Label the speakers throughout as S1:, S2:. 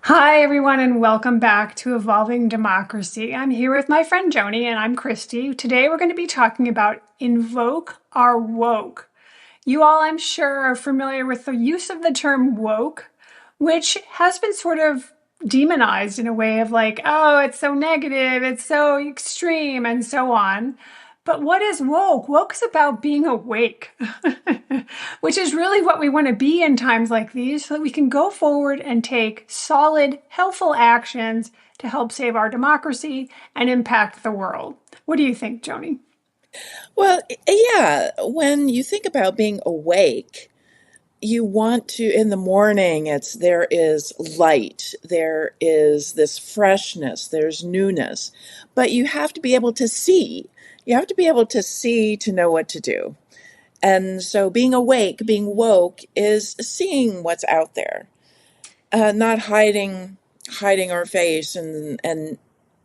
S1: Hi, everyone, and welcome back to Evolving Democracy. I'm here with my friend Joni, and I'm Christy. Today, we're going to be talking about Invoke our woke. You all, I'm sure, are familiar with the use of the term woke, which has been sort of demonized in a way of like, oh, it's so negative, it's so extreme, and so on. But what is woke? Woke is about being awake, which is really what we want to be in times like these so that we can go forward and take solid, helpful actions to help save our democracy and impact the world. What do you think, Joni?
S2: Well, yeah, when you think about being awake, you want to, in the morning, there is light, there is this freshness, there's newness, but you have to be able to see. You have to be able to see to know what to do. And so being awake, being woke is seeing what's out there, not hiding our face and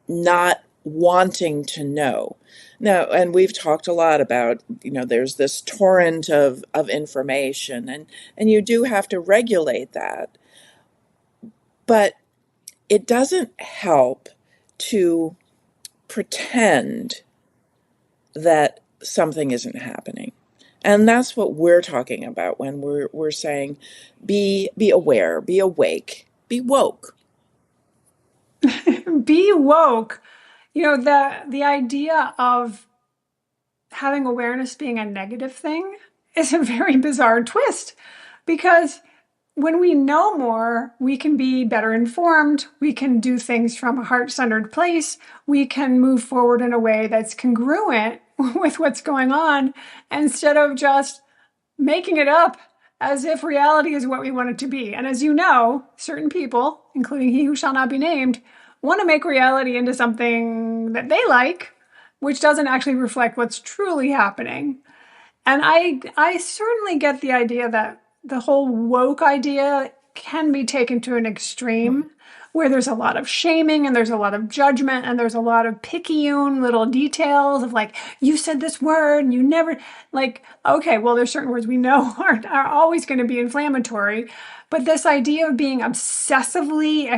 S2: not wanting to know. Now, and we've talked a lot about, there's this torrent of information, and you do have to regulate that. But it doesn't help to pretend that something isn't happening. And that's what we're talking about when we're saying be aware, be awake, be woke.
S1: Be woke. The idea of having awareness being a negative thing is a very bizarre twist because when we know more, we can be better informed. We can do things from a heart-centered place. We can move forward in a way that's congruent with what's going on instead of just making it up as if reality is what we want it to be. And as you know, certain people, including he who shall not be named, want to make reality into something that they like, which doesn't actually reflect what's truly happening. And I certainly get the idea that the whole woke idea can be taken to an extreme where there's a lot of shaming and there's a lot of judgment and there's a lot of picayune little details of like, you said this word and you never like, okay, well, there's certain words we know are always going to be inflammatory. But this idea of being excessively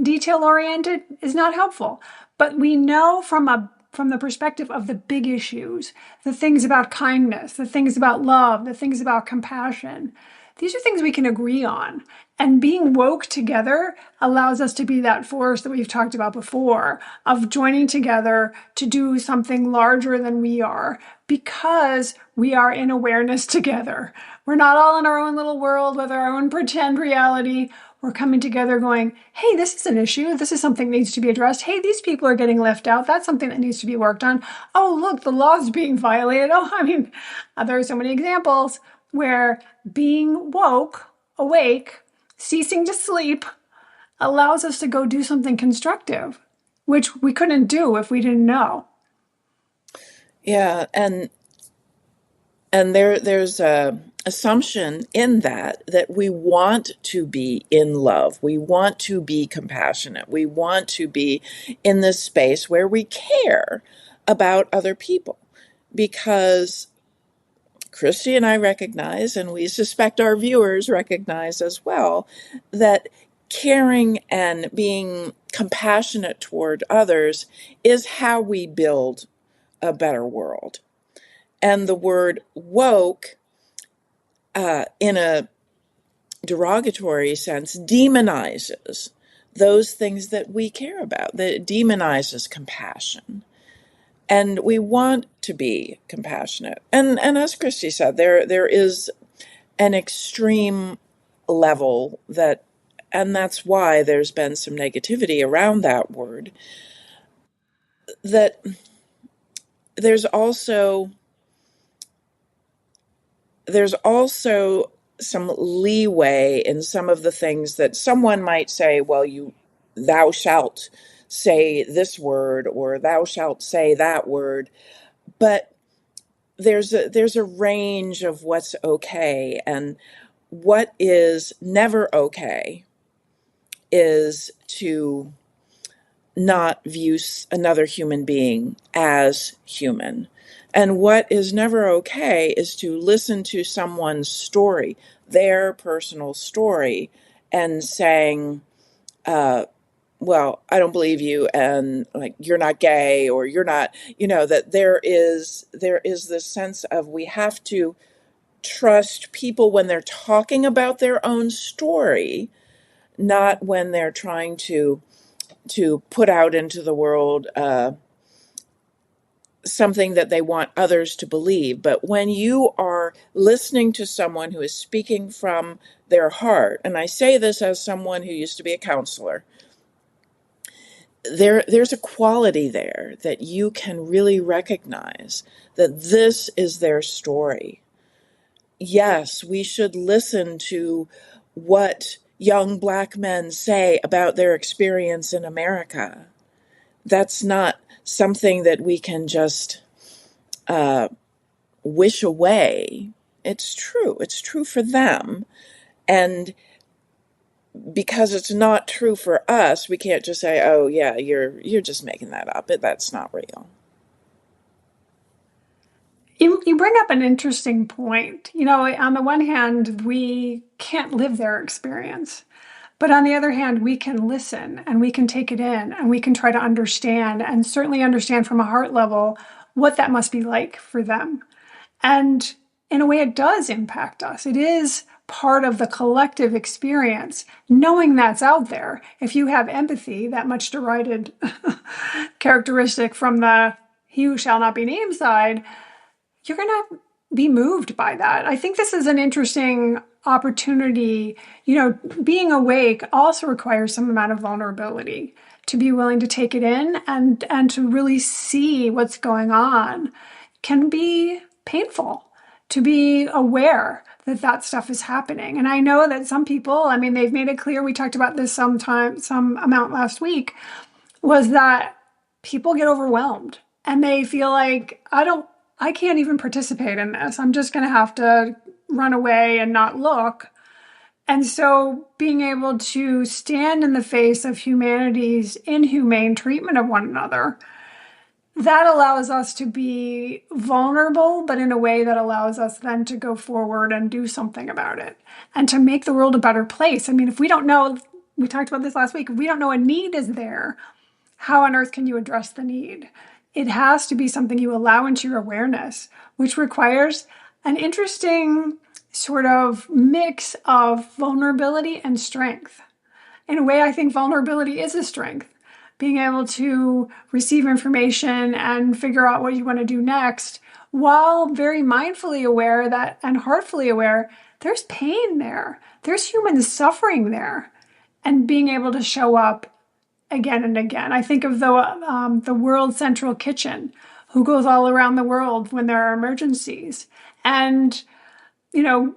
S1: detail oriented is not helpful. But we know from the perspective of the big issues, the things about kindness, the things about love, the things about compassion. These are things we can agree on. And being woke together allows us to be that force that we've talked about before of joining together to do something larger than we are because we are in awareness together. We're not all in our own little world with our own pretend reality. We're coming together going, hey, this is an issue. This is something that needs to be addressed. Hey, these people are getting left out. That's something that needs to be worked on. Oh, look, the law is being violated. Oh, there are so many examples where being woke, awake, ceasing to sleep allows us to go do something constructive, which we couldn't do if we didn't know.
S2: Yeah, and there's a assumption in that we want to be in love, we want to be compassionate, we want to be in this space where we care about other people, because Christy and I recognize, and we suspect our viewers recognize as well, that caring and being compassionate toward others is how we build a better world. And the word woke, in a derogatory sense, demonizes those things that we care about, that it demonizes compassion. And we want to be compassionate. And as Christy said, there is an extreme level that, and that's why there's been some negativity around that word, that there's also there's also some leeway in some of the things that someone might say, well, thou shalt say this word or thou shalt say that word, but there's a range of what's okay, and what is never okay is to not view another human being as human. And what is never okay is to listen to someone's story, their personal story, and saying, well, I don't believe you, and like you're not gay, or you're not, that there is this sense of we have to trust people when they're talking about their own story, not when they're trying to put out into the world something that they want others to believe. But when you are listening to someone who is speaking from their heart, and I say this as someone who used to be a counselor, there's a quality there that you can really recognize that this is their story. Yes, we should listen to what young Black men say about their experience in America. That's not something that we can just wish away. It's true. It's true for them. And because it's not true for us, we can't just say, "Oh, yeah, you're just making that up. That's not real."
S1: You bring up an interesting point. On the one hand, we can't live their experience. But on the other hand, we can listen and we can take it in and we can try to understand and certainly understand from a heart level what that must be like for them. And in a way, it does impact us. It is part of the collective experience, knowing that's out there. If you have empathy, that much derided characteristic from the he who shall not be named side, you're going to be moved by that. I think this is an interesting opportunity. Being awake also requires some amount of vulnerability to be willing to take it in and to really see what's going on can be painful to be aware that that stuff is happening. And I know that some people, I mean, they've made it clear, we talked about this some amount last week, was that people get overwhelmed and they feel like, I can't even participate in this. I'm just going to have to run away and not look. And so being able to stand in the face of humanity's inhumane treatment of one another, that allows us to be vulnerable, but in a way that allows us then to go forward and do something about it and to make the world a better place. I mean, if we don't know, we talked about this last week, if we don't know a need is there, how on earth can you address the need? It has to be something you allow into your awareness, which requires an interesting sort of mix of vulnerability and strength. In a way, I think vulnerability is a strength. Being able to receive information and figure out what you want to do next, while very mindfully aware that and heartfully aware there's pain there, there's human suffering there, and being able to show up again and again. I think of the World Central Kitchen, who goes all around the world when there are emergencies and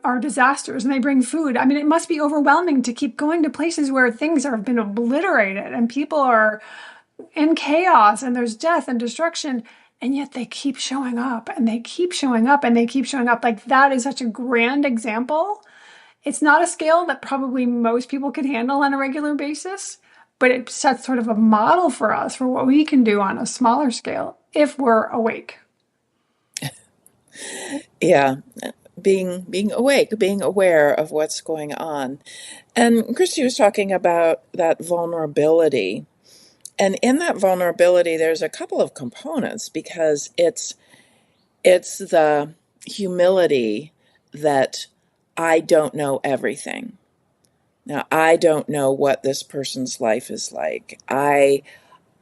S1: are disasters, and they bring food. I mean, it must be overwhelming to keep going to places where things have been obliterated and people are in chaos and there's death and destruction. And yet they keep showing up and they keep showing up and they keep showing up. Like, that is such a grand example. It's not a scale that probably most people could handle on a regular basis, but it sets sort of a model for us for what we can do on a smaller scale if we're awake.
S2: Yeah, being awake, being aware of what's going on. And Christy was talking about that vulnerability. And in that vulnerability, there's a couple of components, because it's the humility that I don't know everything. Now, I don't know what this person's life is like. I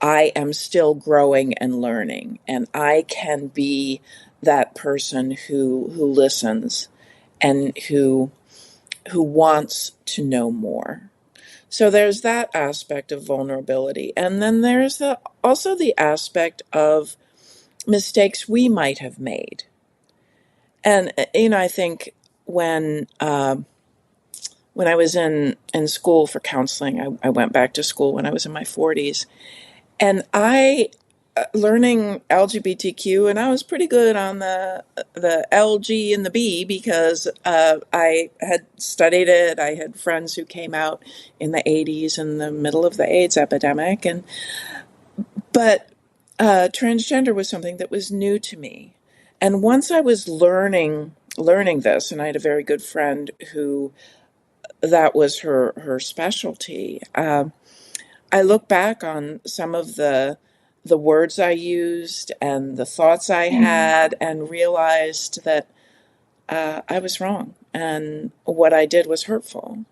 S2: am still growing and learning, and I can be that person who listens and who wants to know more. So there's that aspect of vulnerability, and then there's also the aspect of mistakes we might have made. And I think when I was in school for counseling, I went back to school when I was in my 40s, and I learning LGBTQ, and I was pretty good on the LG and the B, because I had studied it. I had friends who came out in the 80s in the middle of the AIDS epidemic, but transgender was something that was new to me. And once I was learning this, and I had a very good friend who that was her specialty. I look back on some of the words I used and the thoughts I
S1: Mm.
S2: had and realized that I was wrong and what I did was hurtful.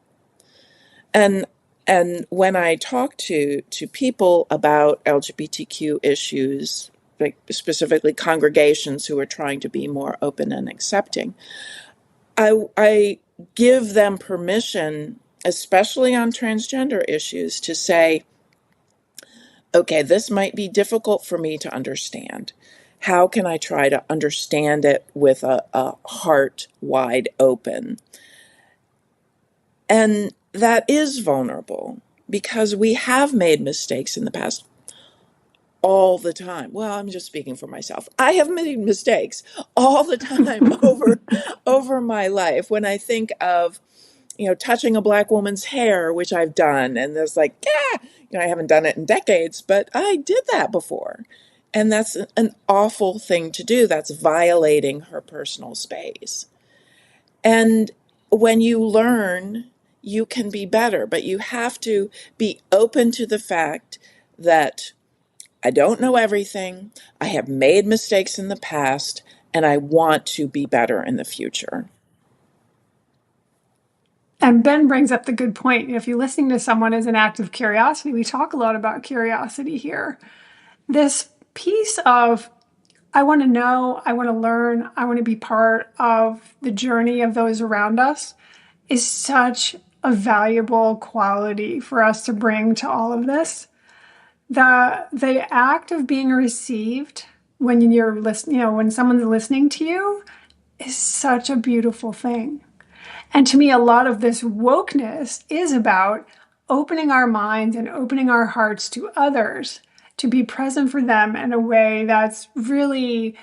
S2: And and when I talk to people about LGBTQ issues, like specifically congregations who are trying to be more open and accepting, I give them permission, especially on transgender issues, to say, okay, this might be difficult for me to understand. How can I try to understand it with a heart wide open? And that is vulnerable because we have made mistakes in the past all the time. Well, I'm just speaking for myself. I have made mistakes all the time over my life. When I think of, touching a black woman's hair, which I've done, and there's like, yeah, I haven't done it in decades, but I did that before. And that's an awful thing to do. That's violating her personal space. And when you learn, you can be better, but you have to be open to the fact that I don't know everything. I have made mistakes in the past, and I want to be better in the future.
S1: And Ben brings up the good point. If you're listening to someone as an act of curiosity, we talk a lot about curiosity here. This piece of, I want to know, I want to learn, I want to be part of the journey of those around us is such a valuable quality for us to bring to all of this. The act of being received when you're listening, when someone's listening to you is such a beautiful thing. And to me, a lot of this wokeness is about opening our minds and opening our hearts to others, to be present for them in a way that's really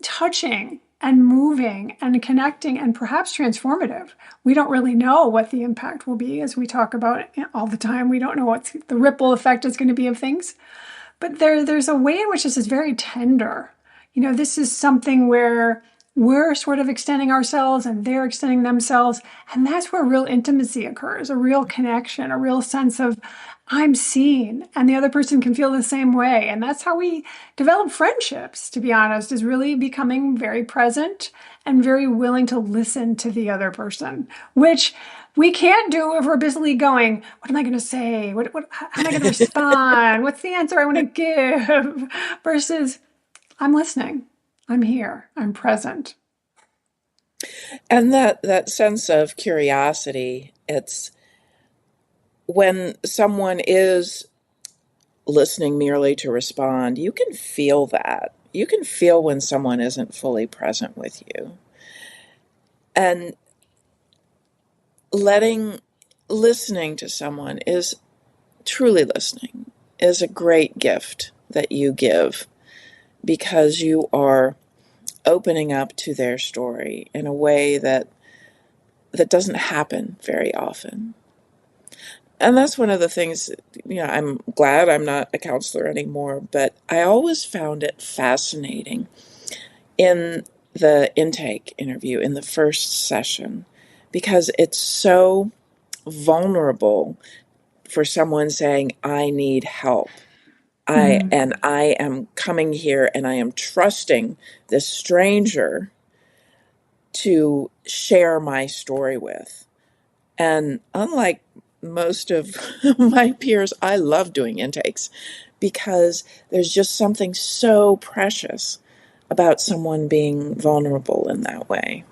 S1: touching and moving and connecting and perhaps transformative. We don't really know what the impact will be, as we talk about all the time. We don't know what the ripple effect is going to be of things. But there's a way in which this is very tender. This is something where we're sort of extending ourselves and they're extending themselves. And that's where real intimacy occurs, a real connection, a real sense of I'm seen and the other person can feel the same way. And that's how we develop friendships, to be honest, is really becoming very present and very willing to listen to the other person, which we can't do if we're busily going, what am I going to say? How am I going to respond? What's the answer I want to give? Versus, I'm listening. I'm here. I'm present.
S2: And that sense of curiosity, it's when someone is listening merely to respond, you can feel that. You can feel when someone isn't fully present with you. And listening to someone is truly listening, is a great gift that you give because you are opening up to their story in a way that doesn't happen very often. And that's one of the things, I'm glad I'm not a counselor anymore, but I always found it fascinating in the intake interview, in the first session, because it's so vulnerable for someone saying, I need help.
S1: Mm.
S2: I am coming here and I am trusting this stranger to share my story with. And unlike most of my peers, I love doing intakes because there's just something so precious about someone being vulnerable in that way.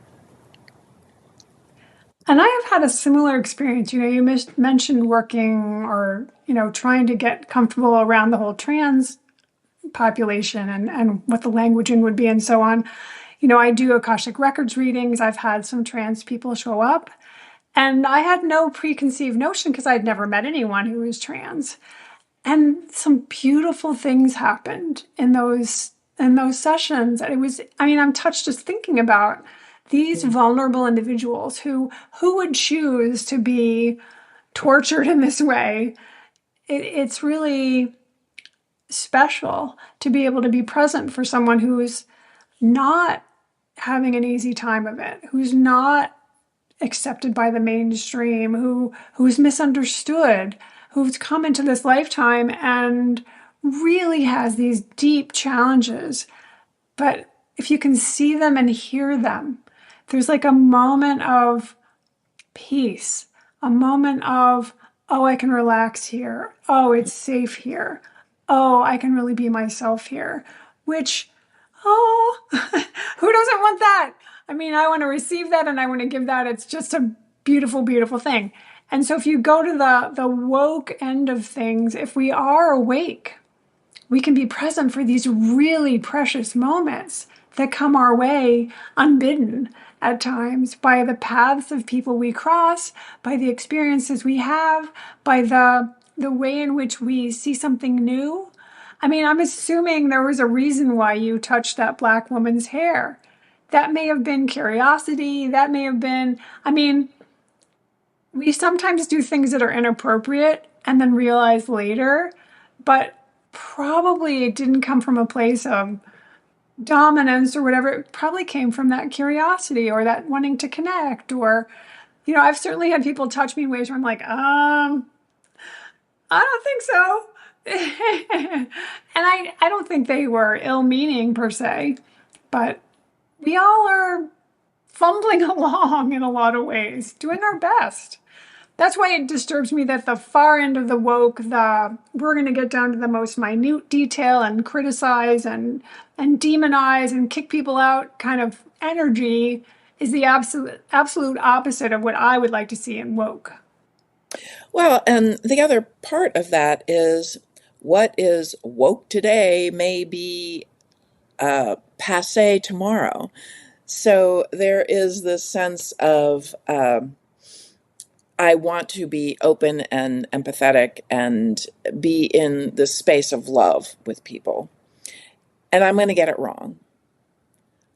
S1: And I have had a similar experience. You mentioned working or, trying to get comfortable around the whole trans population and what the languaging would be and so on. I do Akashic Records readings. I've had some trans people show up. And I had no preconceived notion because I'd never met anyone who was trans. And some beautiful things happened in those sessions. And it was, I'm touched just thinking about these vulnerable individuals who would choose to be tortured in this way. It's really special to be able to be present for someone who's not having an easy time of it, who's not accepted by the mainstream, who's misunderstood, who's come into this lifetime and really has these deep challenges. But if you can see them and hear them, there's like a moment of peace, a moment of, oh, I can relax here. Oh, it's safe here. Oh, I can really be myself here, which, oh, who doesn't want that? I mean, I want to receive that and I want to give that. It's just a beautiful, beautiful thing. And so if you go to the woke end of things, if we are awake, we can be present for these really precious moments that come our way unbidden at times by the paths of people we cross, by the experiences we have, by the way in which we see something new. I mean, I'm assuming there was a reason why you touched that Black woman's hair. That may have been curiosity. That may have been, I mean, we sometimes do things that are inappropriate and then realize later, but probably it didn't come from a place of dominance or whatever. It probably came from that curiosity or that wanting to connect. Or, I've certainly had people touch me in ways where I'm like, I don't think so. And I don't think they were ill meaning per se, but we all are fumbling along in a lot of ways, doing our best. That's why it disturbs me that the far end of the woke, we're going to get down to the most minute detail and criticize and demonize and kick people out kind of energy is the absolute opposite of what I would like to see in woke.
S2: Well, and the other part of that is what is woke today may be passe tomorrow. So there is this sense of I want to be open and empathetic and be in the space of love with people. And I'm going to get it wrong.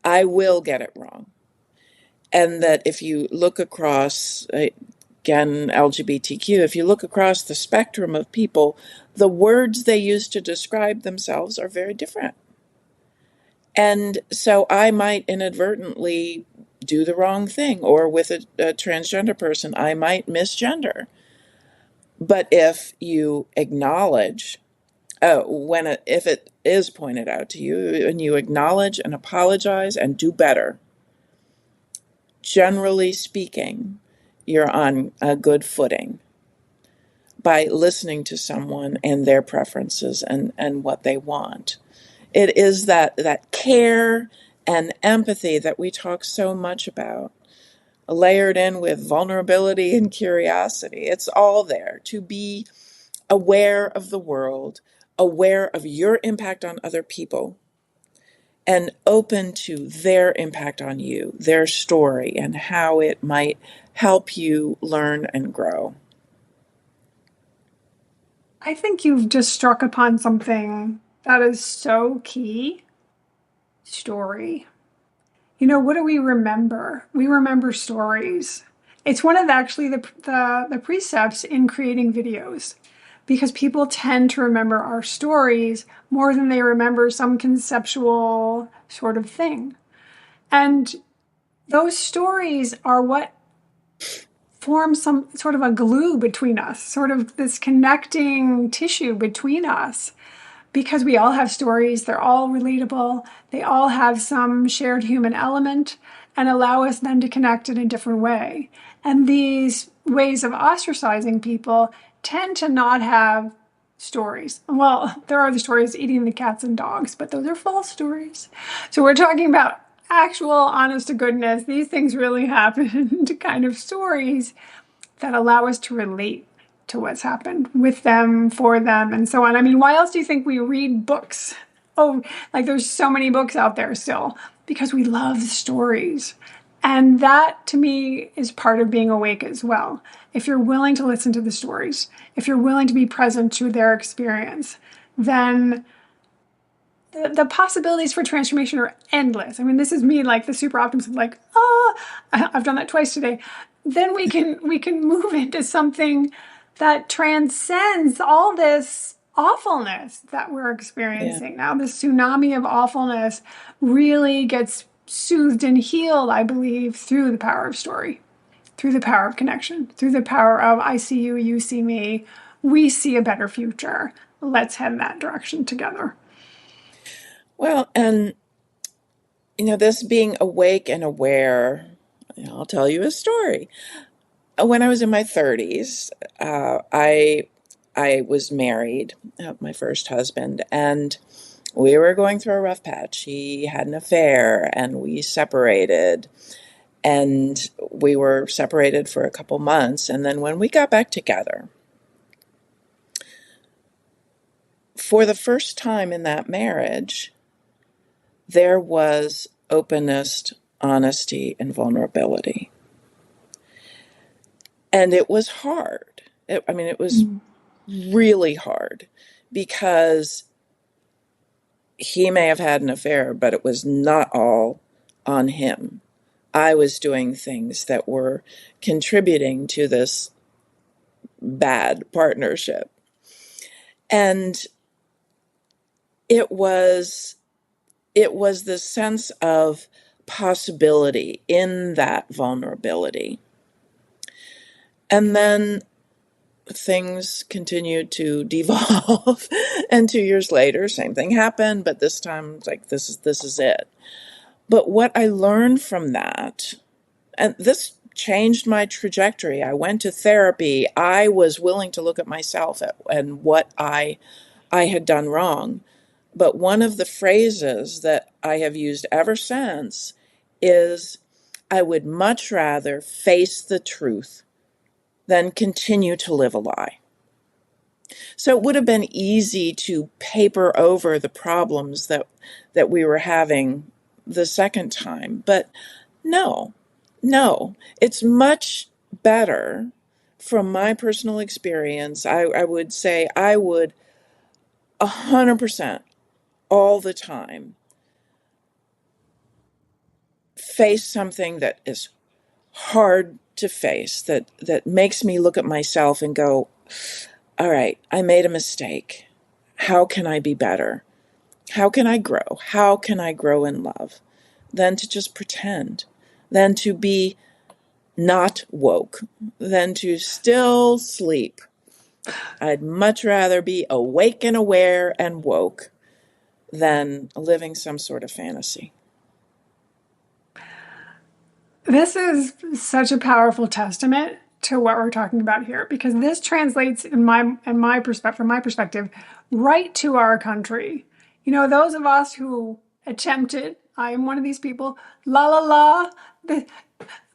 S2: I will get it wrong. And that if you look across, again, LGBTQ, if you look across the spectrum of people, the words they use to describe themselves are very different. And so I might inadvertently do the wrong thing, or with a transgender person, I might misgender. But if you acknowledge, if it is pointed out to you, and you acknowledge and apologize and do better, generally speaking, you're on a good footing by listening to someone and their preferences and what they want. It is that care and empathy that we talk so much about, layered in with vulnerability and curiosity. It's all there to be aware of the world, aware of your impact on other people, and open to their impact on you, their story, and how it might help you learn and grow.
S1: I think you've just struck upon something that is so key. Story. What do we remember? We remember stories. It's one of actually the precepts in creating videos because people tend to remember our stories more than they remember some conceptual sort of thing. And those stories are what form some sort of a glue between us, sort of this connecting tissue between us because we all have stories, they're all relatable, they all have some shared human element and allow us then to connect in a different way. And these ways of ostracizing people tend to not have stories. Well, there are the stories eating the cats and dogs, but those are false stories. So we're talking about actual honest to goodness, these things really happened kind of stories that allow us to relate to what's happened with them, for them, and so on. I mean, why else do you think we read books? Oh, like there's so many books out there still because we love stories. And that to me is part of being awake as well. If you're willing to listen to the stories, if you're willing to be present to their experience, then the possibilities for transformation are endless. I mean, this is me, like the super optimist, like, I've done that twice today. Then we can move into something that transcends all this awfulness that we're
S2: Yeah.
S1: experiencing now. This tsunami of awfulness really gets soothed and healed, I believe, through the power of story. through the power of connection, through the power of I see you, you see me, we see a better future. Let's head in that direction together.
S2: Well, and this being awake and aware, I'll tell you a story. When I was in my 30s, I was married, my first husband, and we were going through a rough patch. He had an affair, and we separated. And we were separated for a couple months. And then when we got back together, for the first time in that marriage, there was openness, honesty, and vulnerability. And it was hard. It was really hard because he may have had an affair, but it was not all on him. I was doing things that were contributing to this bad partnership. And it was the sense of possibility in that vulnerability. And then things continued to devolve. And 2 years later, same thing happened, but this time it's like this is it. But what I learned from that, and this changed my trajectory. I went to therapy. I was willing to look at myself and what I had done wrong. But one of the phrases that I have used ever since is, I would much rather face the truth than continue to live a lie. So it would have been easy to paper over the problems that we were having the second time. But no, it's much better from my personal experience. I would say I would 100% all the time face something that is hard to face, that makes me look at myself and go, all right, I made a mistake. How can I be better? How can I grow? How can I grow in love? Than to just pretend, than to be not woke, than to still sleep. I'd much rather be awake and aware and woke than living some sort of fantasy.
S1: This is such a powerful testament to what we're talking about here, because this translates from my perspective, right to our country. Those of us who attempted, I am one of these people, la la la,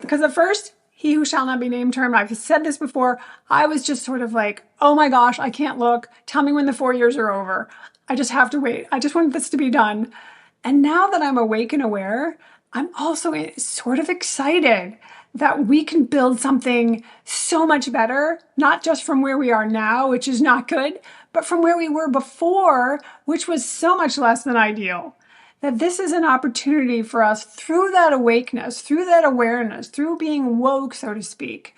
S1: because at first, he who shall not be named term, I've said this before, I was just sort of like, oh my gosh, I can't look. Tell me when the 4 years are over. I just have to wait. I just want this to be done. And now that I'm awake and aware, I'm also sort of excited that we can build something so much better, not just from where we are now, which is not good, but from where we were before, which was so much less than ideal. That this is an opportunity for us through that awakeness, through that awareness, through being woke, so to speak,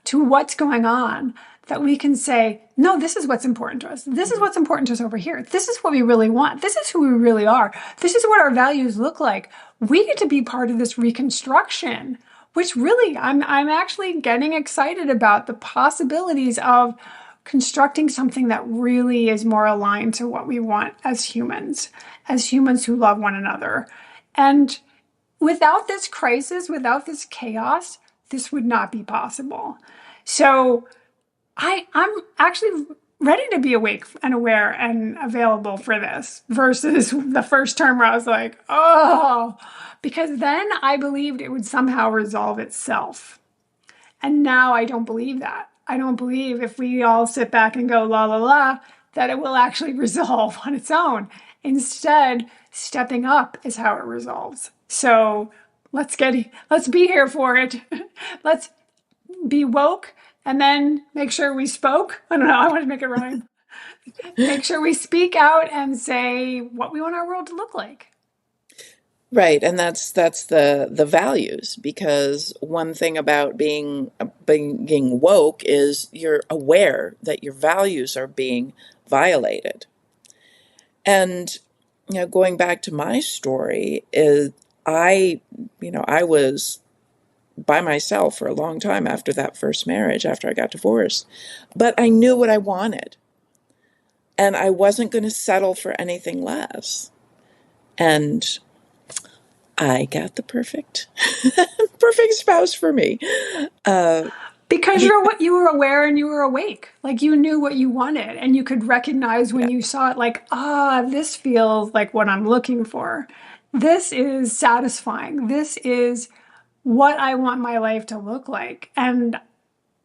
S1: to what's going on, that we can say, no, this is what's important to us. This is what's important to us over here. This is what we really want. This is who we really are. This is what our values look like. We get to be part of this reconstruction, which really I'm actually getting excited about the possibilities of constructing something that really is more aligned to what we want as humans who love one another. And without this crisis, without this chaos, this would not be possible. So I'm actually ready to be awake and aware and available for this versus the first term where I was like, oh, because then I believed it would somehow resolve itself. And now I don't believe that. I don't believe if we all sit back and go la la la, that it will actually resolve on its own. Instead, stepping up is how it resolves. So let's be here for it. Let's be woke and then make sure we spoke. I don't know. I want to make it rhyme. Make sure we speak out and say what we want our world to look like.
S2: Right, and that's the values, because one thing about being woke is you're aware that your values are being violated. And going back to my story, is I was by myself for a long time after that first marriage, after I got divorced. But I knew what I wanted, and I wasn't going to settle for anything less. And I got the perfect spouse for me. Uh,
S1: Because
S2: he,
S1: you were aware and you were awake. Like you knew what you wanted and you could recognize when
S2: yeah,
S1: you saw it, like, ah, this feels like what I'm looking for. This is satisfying. This is what I want my life to look like. And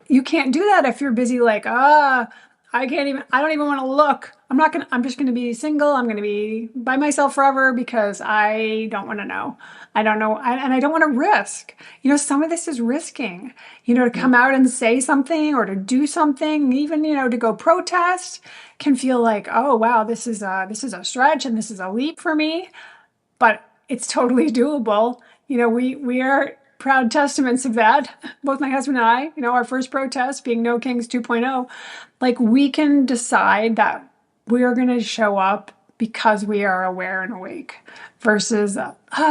S1: you can't do that if you're busy, like, I don't even want to look. I'm just gonna be single. I'm gonna be by myself forever because I don't want to know. I don't know. And I don't want to risk. Some of this is risking, to come out and say something or to do something, even, to go protest can feel like, oh, wow, this is a stretch and this is a leap for me, but it's totally doable. We are proud testaments of that. Both my husband and I, our first protest being No Kings 2.0, like we can decide that we are going to show up because we are aware and awake versus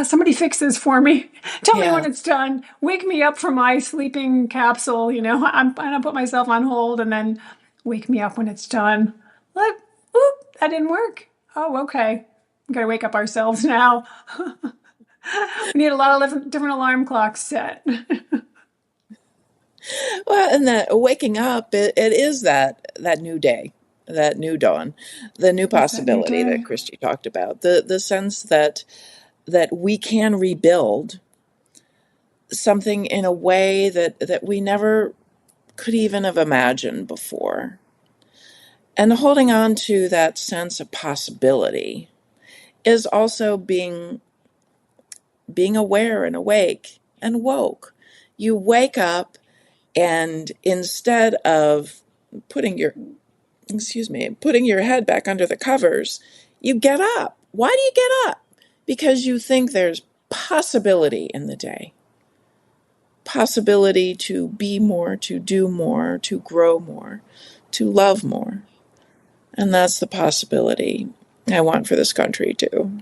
S1: somebody fix this for me. Tell me when
S2: yeah.
S1: it's done. Wake me up from my sleeping capsule. I'm going to put myself on hold and then wake me up when it's done. Like, oop, that didn't work. Oh, okay. We gotta wake up ourselves now. We need a lot of different alarm clocks set.
S2: Well, and that waking up, it is that new day, that new dawn, the new
S1: It's that new
S2: possibility that
S1: day.
S2: Christy talked about, the sense that we can rebuild something in a way that we never could even have imagined before. And holding on to that sense of possibility is also being aware and awake and woke. You wake up, and instead of putting your putting your head back under the covers, you get up. Why do you get up? Because you think there's possibility in the day. Possibility to be more, to do more, to grow more, to love more. And that's the possibility I want for this country too.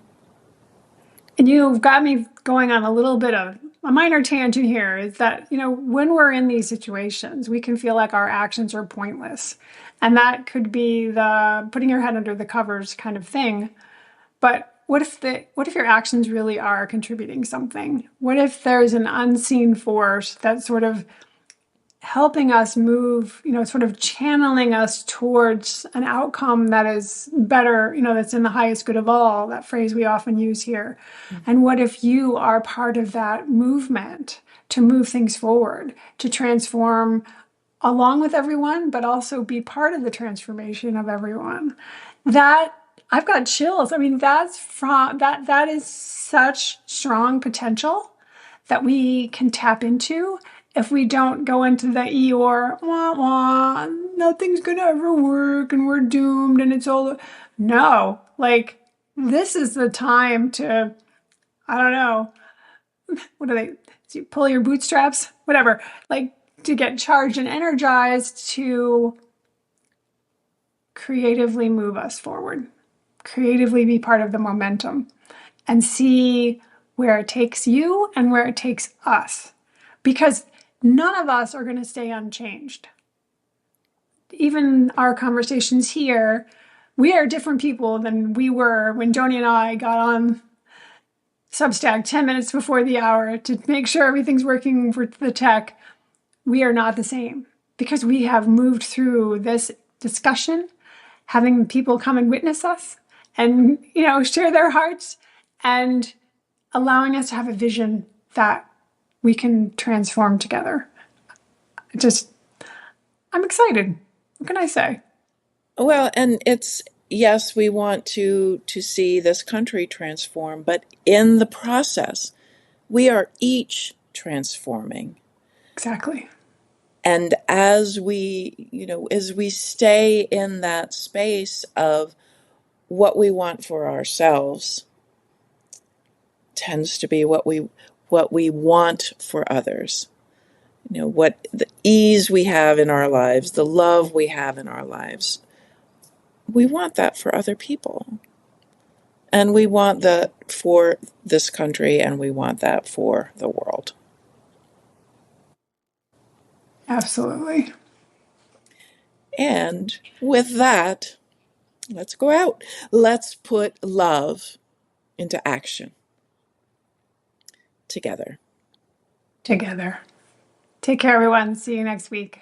S1: And you've got me going on a little bit of a minor tangent here is that, when we're in these situations, we can feel like our actions are pointless. And that could be the putting your head under the covers kind of thing. But what if your actions really are contributing something? What if there's an unseen force that's sort of helping us move, sort of channeling us towards an outcome that is better, that's in the highest good of all, that phrase we often use here. And what if you are part of that movement to move things forward, to transform along with everyone, but also be part of the transformation of everyone? That I've got chills. I mean, that is such strong potential that we can tap into if we don't go into the Eeyore, wah, wah, nothing's gonna ever work and we're doomed and it's all. No, like this is the time to, I don't know, what do they, pull your bootstraps? Whatever. Like to get charged and energized to creatively move us forward, creatively be part of the momentum and see where it takes you and where it takes us. Because none of us are going to stay unchanged. Even our conversations here, we are different people than we were when Joni and I got on Substack 10 minutes before the hour to make sure everything's working for the tech. We are not the same because we have moved through this discussion, having people come and witness us and, share their hearts and allowing us to have a vision that we can transform together. Just, I'm excited. What can I say?
S2: Well, and it's yes, we want to see this country transform, but in the process, we are each transforming.
S1: Exactly.
S2: And as we stay in that space of what we want for ourselves tends to be what we want for others. What the ease we have in our lives, the love we have in our lives. We want that for other people. And we want that for this country, and we want that for the world.
S1: Absolutely.
S2: And with that, let's go out. Let's put love into action together.
S1: Together. Take care, everyone. See you next week.